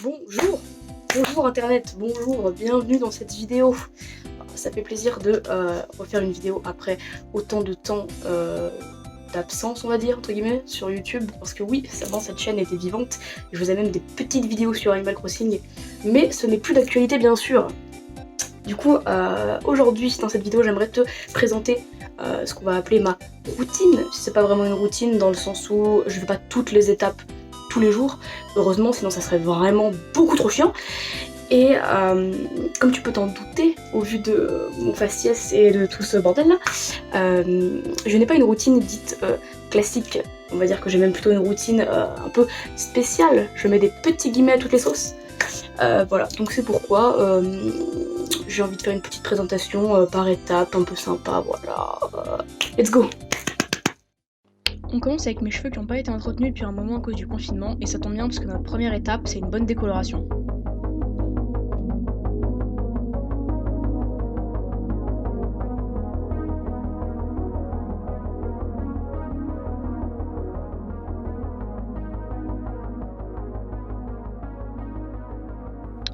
Bonjour, bonjour internet, bonjour, bienvenue dans cette vidéo. Ça fait plaisir de refaire une vidéo après autant de temps d'absence, on va dire, entre guillemets, sur YouTube. Parce que oui, avant cette chaîne était vivante, je faisais même des petites vidéos sur Animal Crossing, mais ce n'est plus d'actualité bien sûr. Du coup, aujourd'hui, dans cette vidéo, j'aimerais te présenter ce qu'on va appeler ma routine. C'est pas vraiment une routine dans le sens où je fais pas toutes les étapes tous les jours, heureusement, sinon ça serait vraiment beaucoup trop chiant. Et comme tu peux t'en douter, au vu de mon faciès et de tout ce bordel là, je n'ai pas une routine dite classique. On va dire que j'ai même plutôt une routine un peu spéciale. Je mets des petits guillemets à toutes les sauces. Voilà, donc c'est pourquoi j'ai envie de faire une petite présentation par étape, un peu sympa, voilà. Let's go! On commence avec mes cheveux qui n'ont pas été entretenus depuis un moment à cause du confinement, et ça tombe bien parce que notre première étape, c'est une bonne décoloration.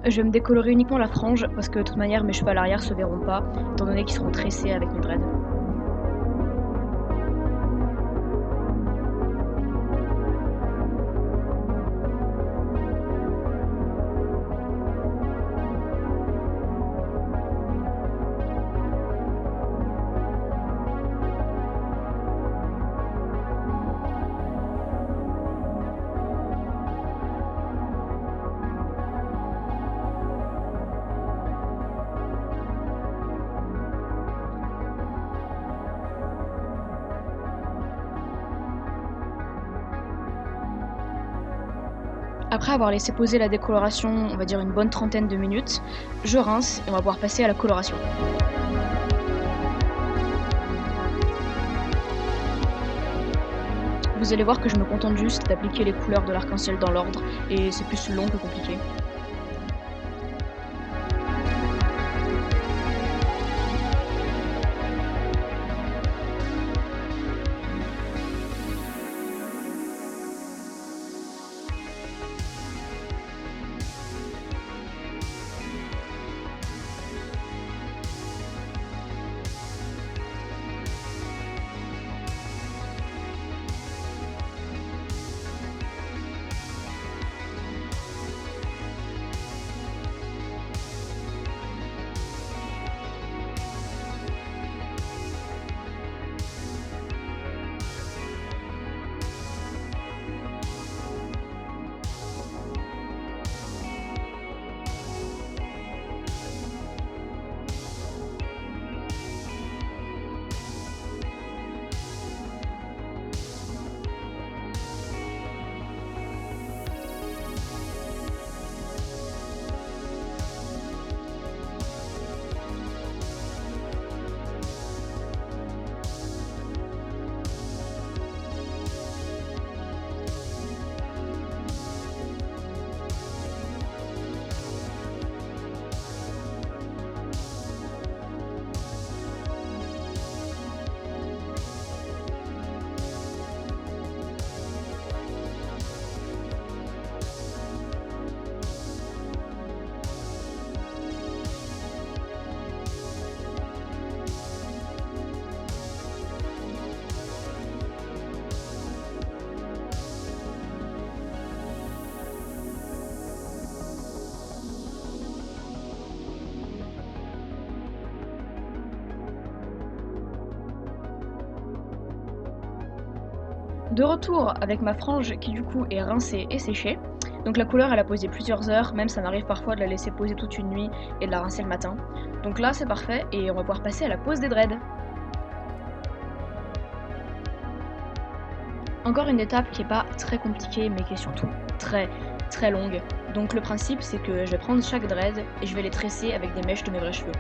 Je vais me décolorer uniquement la frange parce que de toute manière mes cheveux à l'arrière se verront pas, étant donné qu'ils seront tressés avec mes dreads. Après avoir laissé poser la décoloration, on va dire une bonne trentaine de minutes, je rince et on va pouvoir passer à la coloration. Vous allez voir que je me contente juste d'appliquer les couleurs de l'arc-en-ciel dans l'ordre, et c'est plus long que compliqué. De retour avec ma frange qui du coup est rincée et séchée. Donc la couleur elle a posé plusieurs heures, même ça m'arrive parfois de la laisser poser toute une nuit et de la rincer le matin. Donc là c'est parfait et on va pouvoir passer à la pose des dreads. Encore une étape qui est pas très compliquée mais qui est surtout très longue. Donc le principe c'est que je vais prendre chaque dread et je vais les tresser avec des mèches de mes vrais cheveux.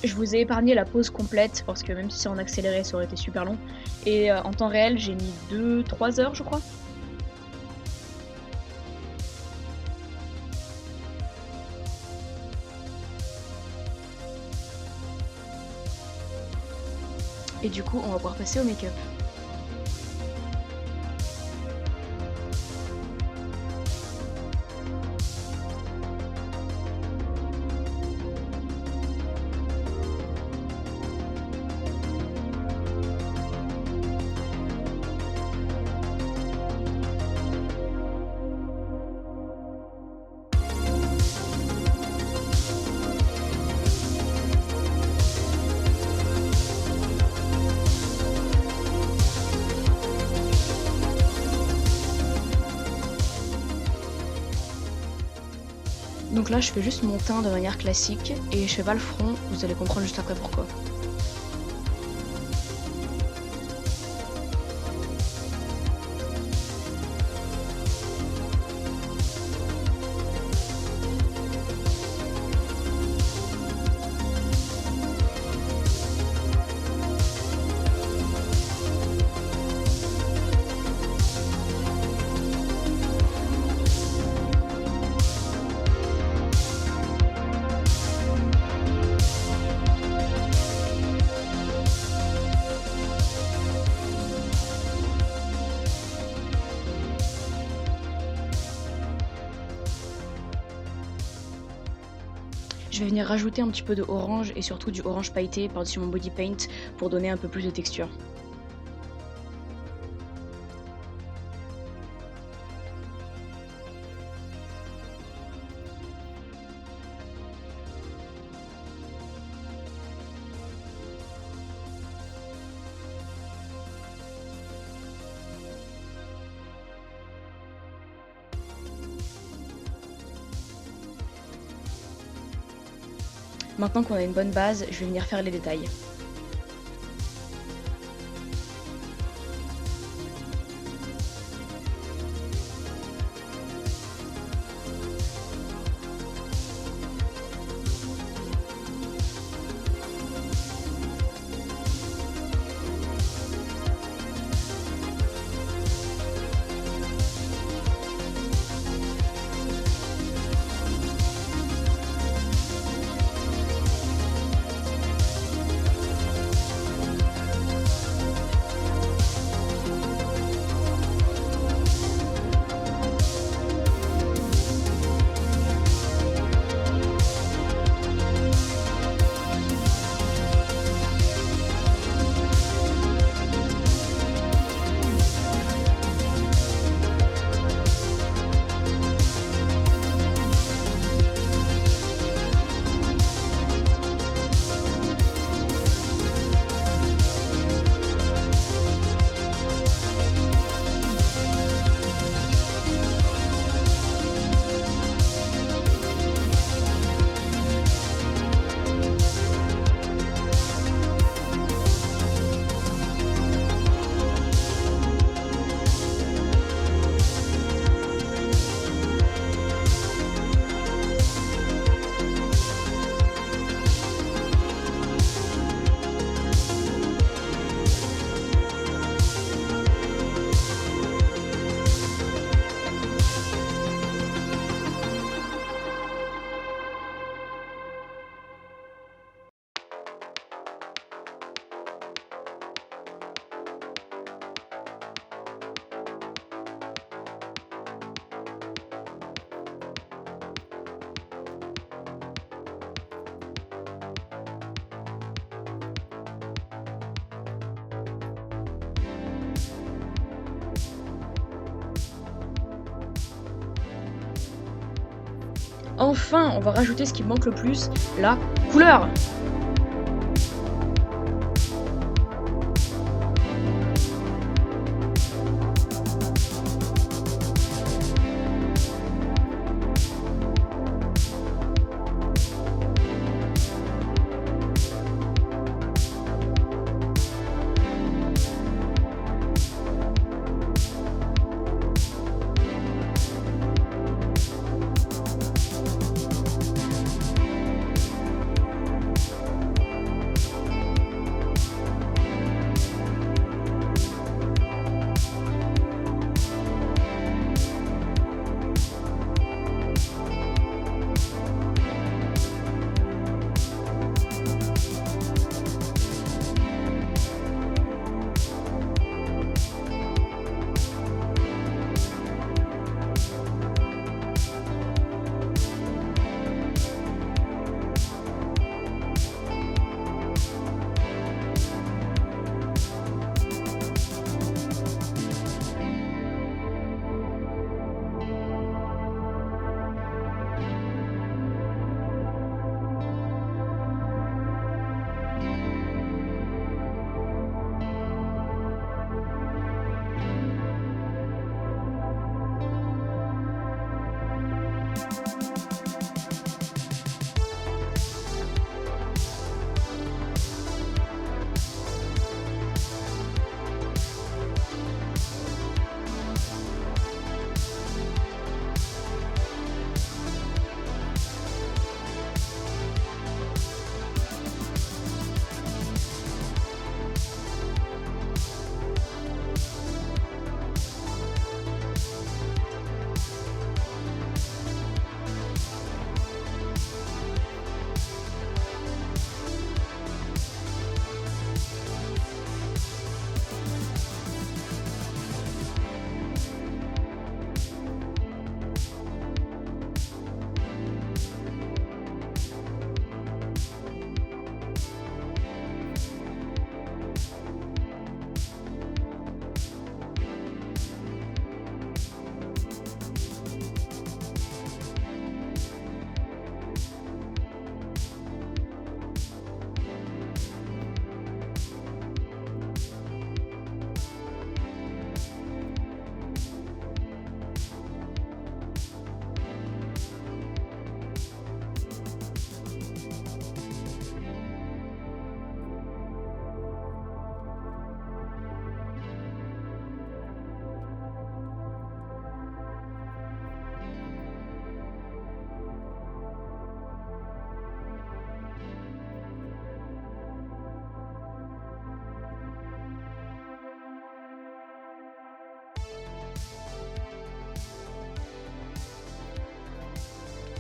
Je vous ai épargné la pause complète parce que même si c'est en accéléré, ça aurait été super long. Et en temps réel, j'ai mis 2-3 heures, je crois. Et du coup, on va pouvoir passer au make-up. Donc là, je fais juste mon teint de manière classique et je fais pas le front, vous allez comprendre juste après pourquoi. Je vais venir rajouter un petit peu de orange et surtout du orange pailleté par-dessus mon body paint pour donner un peu plus de texture. Maintenant qu'on a une bonne base, je vais venir faire les détails. Enfin, on va rajouter ce qui me manque le plus, la couleur.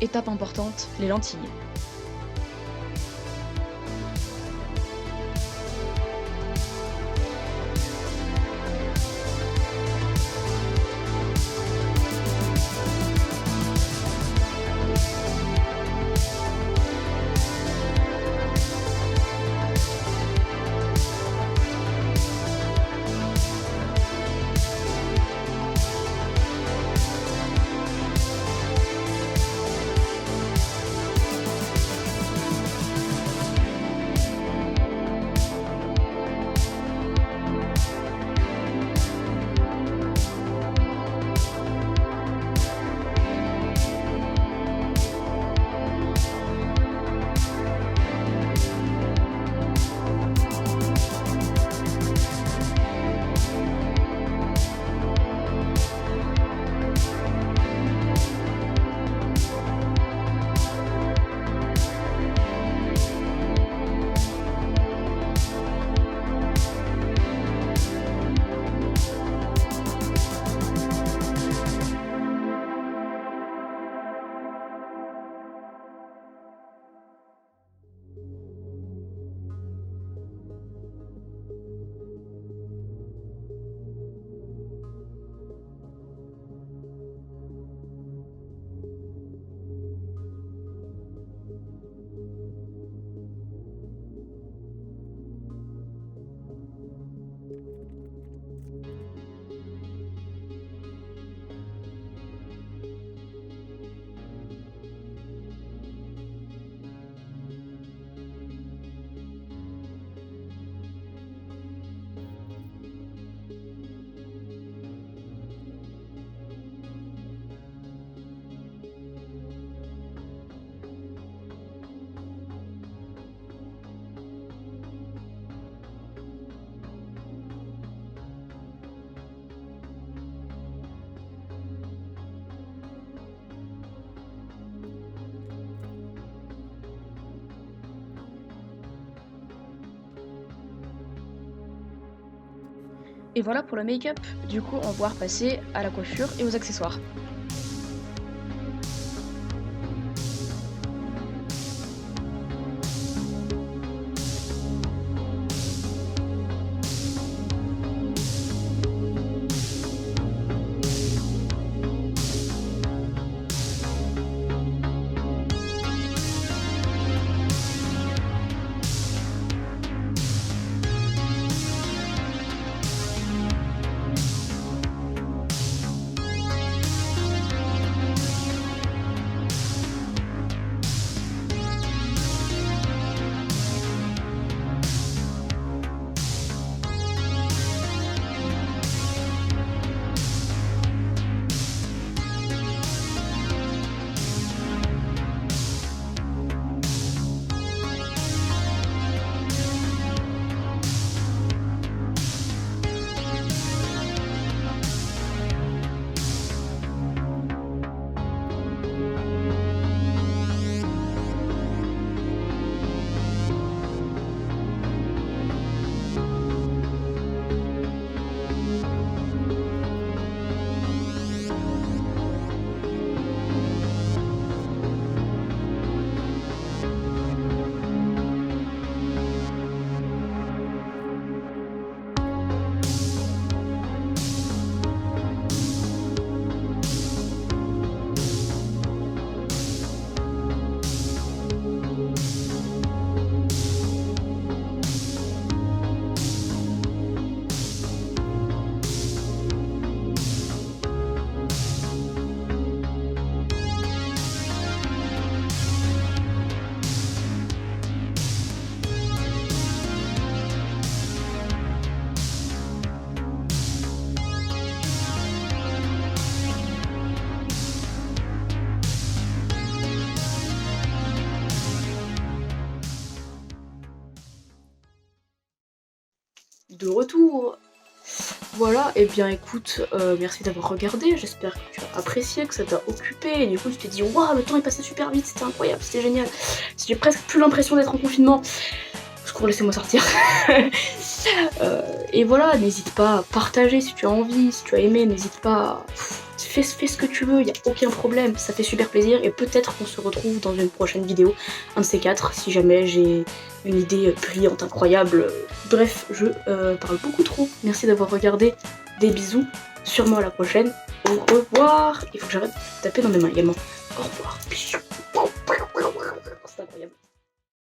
étape importante, les lentilles. Et voilà pour le make-up. Du coup, on va pouvoir passer à la coiffure et aux accessoires. De retour. Voilà, et bien écoute, merci d'avoir regardé, j'espère que tu as apprécié, que ça t'a occupé, et du coup tu t'es dit waouh, le temps est passé super vite, c'était incroyable, c'était génial. J'ai presque plus l'impression d'être en confinement. Secours, laissez-moi sortir. Et voilà, n'hésite pas à partager si tu as envie, si tu as aimé, n'hésite pas à fais ce que tu veux, il n'y a aucun problème, ça fait super plaisir et peut-être qu'on se retrouve dans une prochaine vidéo, un de ces quatre, si jamais j'ai une idée brillante, incroyable. Bref, je parle beaucoup trop, merci d'avoir regardé, des bisous, sûrement à la prochaine, au revoir. Il faut que j'arrête de taper dans mes mains également, au revoir, bisous.